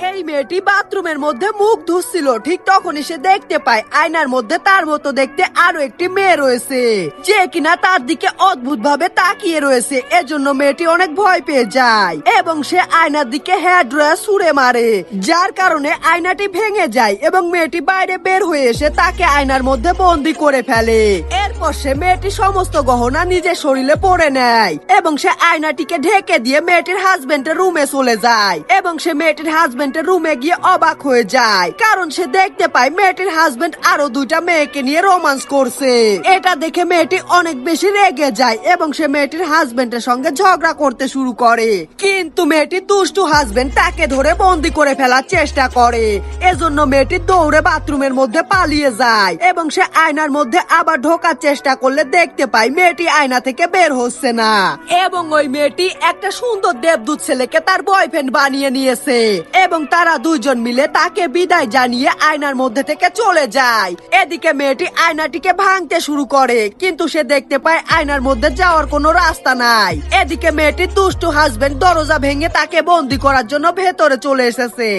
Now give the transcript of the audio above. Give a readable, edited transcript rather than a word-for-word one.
এই মেয়েটি বাথরুমের মধ্যে মুখ ধুচ্ছিল, ঠিক তখনই সে দেখতে পায় আয়নার মধ্যে তার মতো দেখতে আরো একটি মেয়ে রয়েছে, যে কিনা তার দিকে অদ্ভুত ভাবে তাকিয়ে রয়েছে। এজন্য মেয়েটি অনেক ভয় পেয়ে যায় এবং সে আয়নার দিকে হেয়ার ড্রয়ার ছুঁড়ে মারে, যার কারণে আয়নাটি ভেঙে যায় এবং মেয়েটি বাইরে বের হয়ে এসে তাকে আয়নার মধ্যে বন্দি করে ফেলে। এরপর সে মেয়েটি সমস্ত গহনা নিজের শরীরে পরে নেয় এবং সে আয়নাটিকে ঢেকে দিয়ে মেয়েটির হাজবেন্ডের রুমে চলে যায় এবং সে মেয়েটির হাজবেন্ডের রুমে গিয়ে অবাক হয়ে যায়, কারণ সে দেখতে পায় মেয়েটির হাজবেন্ড আরো দুইটা মেয়েকে নিয়ে রোমান্স করছে। এটা দেখে মেয়েটি অনেক বেশি রেগে যায় এবং সে মেয়েটির হাজবেন্ডের সঙ্গে ঝগড়া করতে শুরু করে, কিন্তু মেয়েটির দুষ্টু হাজবেন্ড তাকে ধরে বন্দি করে ফেলার চেষ্টা করে। এজন্য মেয়েটি দৌড়ে বাথরুমের মধ্যে পালিয়ে যায় এবং সে আয়নার মধ্যে আবার ঢোকার চেষ্টা করলে দেখতে পায় মেয়েটি আয়না থেকে বের হচ্ছে না এবং ওই মেয়েটি একটা সুন্দর দেবদূত ছেলেকে তার বয়ফ্রেন্ড বানিয়ে নিয়েছে এবং তারা দুইজন মিলে তাকে বিদায় জানিয়ে আয়নার মধ্যে থেকে চলে যায়। এদিকে মেয়েটি আয়নাটিকে ভাঙতে শুরু করে, কিন্তু সে দেখতে পায় আয়নার মধ্যে যাওয়ার কোনো রাস্তা নাই। এদিকে মেয়েটির দুষ্টু হাজবেন্ড দরজা ভেঙে তাকে বন্দি করার জন্য ভেতরে চলে এসেছে।